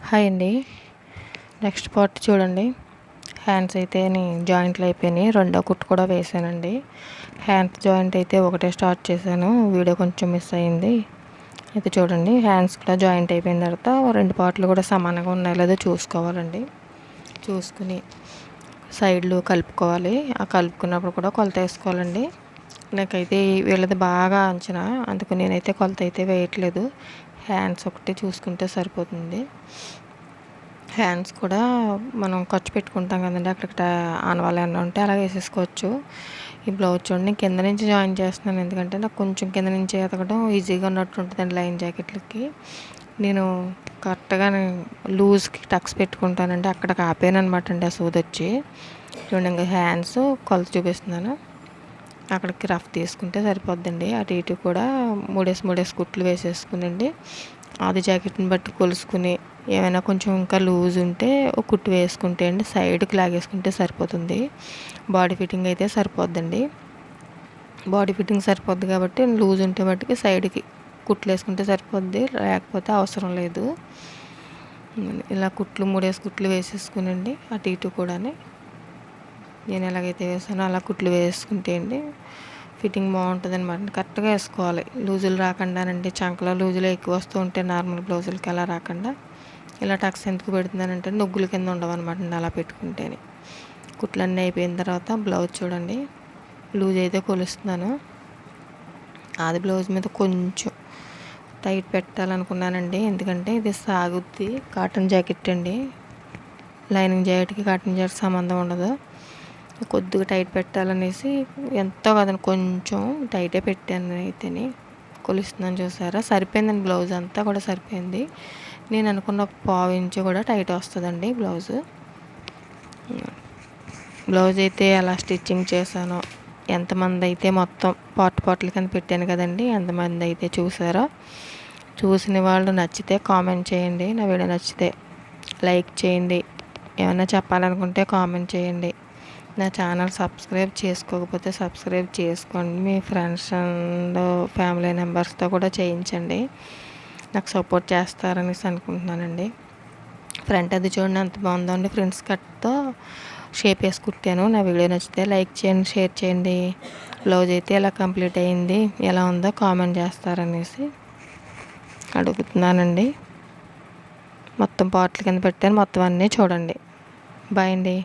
Hi అండి. Next part చూడండి. Hands అయితే జాయింట్లు అయిపోయినాయి. రెండో కుట్టు కూడా వేసానండి. హ్యాండ్స్ జాయింట్ అయితే ఒకటే స్టార్ట్ చేశాను, వీడియో కొంచెం మిస్ అయింది. అయితే చూడండి, హ్యాండ్స్ కూడా జాయింట్ అయిపోయిన తర్వాత రెండు పార్ట్లు కూడా సమానంగా ఉన్నాయో లేదో చూసుకోవాలండి. చూసుకుని సైడ్లు కలుపుకోవాలి. ఆ కలుపుకున్నప్పుడు కూడా కొలత వేసుకోవాలండి. నాకైతే వీళ్ళది బాగా అంచనా, అందుకు నేనైతే కొలత అయితే వేయట్లేదు. హ్యాండ్స్ ఒకటి చూసుకుంటే సరిపోతుంది. హ్యాండ్స్ కూడా మనం ఖర్చు పెట్టుకుంటాం కదండి, అక్కడ ఆనవాళ్ళు ఏమన్నా ఉంటే అలా వేసేసుకోవచ్చు. ఈ బ్లౌజ్ చూడండి, కింద నుంచి జాయిన్ చేస్తున్నాను, ఎందుకంటే నాకు కొంచెం కింద నుంచి ఎతకడం ఈజీగా ఉన్నట్టు ఉంటుందండి. లైన్ జాకెట్లకి నేను కరెక్ట్గా లూజ్కి టక్స్ పెట్టుకుంటానండి. అక్కడికి ఆపాను అనమాట అండి ఆ సూది వచ్చి. చూడండి, ఇంకా హ్యాండ్స్ కొలత చూపిస్తున్నాను. అక్కడికి రఫ్ తీసుకుంటే సరిపోద్దండి. అటు ఇటు కూడా మూడేసి కుట్లు వేసేసుకునండి. అది జాకెట్ని బట్టి కొలుసుకుని ఏమైనా కొంచెం ఇంకా లూజ్ ఉంటే ఒక కుట్టు వేసుకుంటే అండి సైడ్కి లాగేసుకుంటే సరిపోతుంది. బాడీ ఫిట్టింగ్ అయితే సరిపోద్దండి. బాడీ ఫిట్టింగ్ సరిపోద్ది కాబట్టి లూజ్ ఉంటే మట్టుకి సైడ్కి కుట్లు వేసుకుంటే సరిపోద్ది, లేకపోతే అవసరం లేదు. ఇలా కుట్లు మూడేసి కుట్లు వేసేసుకునండి. అటు ఇటు కూడా నేను ఎలాగైతే వేసానో అలా కుట్లు వేసుకుంటే అండి ఫిట్టింగ్ బాగుంటుంది అనమాట. కరెక్ట్గా వేసుకోవాలి, లూజులు రాకుండానండి. చంకలో లూజులు ఎక్కువ వస్తూ ఉంటే నార్మల్ బ్లౌజులకి అలా రాకుండా ఇలా టక్స్ ఎందుకు పెడుతున్నానంటే నొగ్గుల కింద ఉండవన్నమాట అండి అలా పెట్టుకుంటేనే. కుట్లన్నీ అయిపోయిన తర్వాత బ్లౌజ్ చూడండి, లూజ్ అయితే కొలుస్తున్నాను. అది బ్లౌజ్ మీద కొంచెం టైట్ పెట్టాలనుకున్నానండి, ఎందుకంటే ఇది సాగుద్ది. కాటన్ జాకెట్ అండి, లైనింగ్ జాకెట్కి కాటన్ జాకెట్ సంబంధం ఉండదు. కొద్దిగా టైట్ పెట్టాలనేసి ఎంతో కదండి కొంచెం టైటే పెట్టాను. అయితేనే కొలుస్తున్నాను, చూసారా? సరిపోయిందండి, బ్లౌజ్ అంతా కూడా సరిపోయింది. నేను అనుకున్న ఒక పావు ఇంచు కూడా టైట్ వస్తుందండి బ్లౌజ్ అయితే ఎలా స్టిచ్చింగ్ చేశానో, ఎంతమంది అయితే మొత్తం పార్ట్లు కింద పెట్టాను కదండి, ఎంతమంది అయితే చూసారో. చూసిన వాళ్ళు నచ్చితే కామెంట్ చేయండి, నా వీడియో నచ్చితే లైక్ చేయండి, ఏమైనా చెప్పాలనుకుంటే కామెంట్ చేయండి. నా ఛానల్ సబ్స్క్రైబ్ చేసుకోకపోతే సబ్స్క్రైబ్ చేసుకోండి. మీ ఫ్రెండ్స్ అండ్ ఫ్యామిలీ మెంబర్స్తో కూడా చేయించండి, నాకు సపోర్ట్ చేస్తారనేసి అనుకుంటున్నానండి. ఫ్రంట్ అది చూడండి ఎంత బాగుందో అండి, ఫ్రెండ్స్ కట్తో షేప్ వేసి కుట్టాను. నా వీడియో నచ్చితే లైక్ చేయండి, షేర్ చేయండి. బ్లౌజ్ అయితే ఎలా కంప్లీట్ అయ్యింది, ఎలా ఉందో కామెంట్ చేస్తారనేసి అడుగుతున్నానండి. మొత్తం పార్ట్ల కింద పెట్టాను, మొత్తం అన్నీ చూడండి. బాయ్ అండి.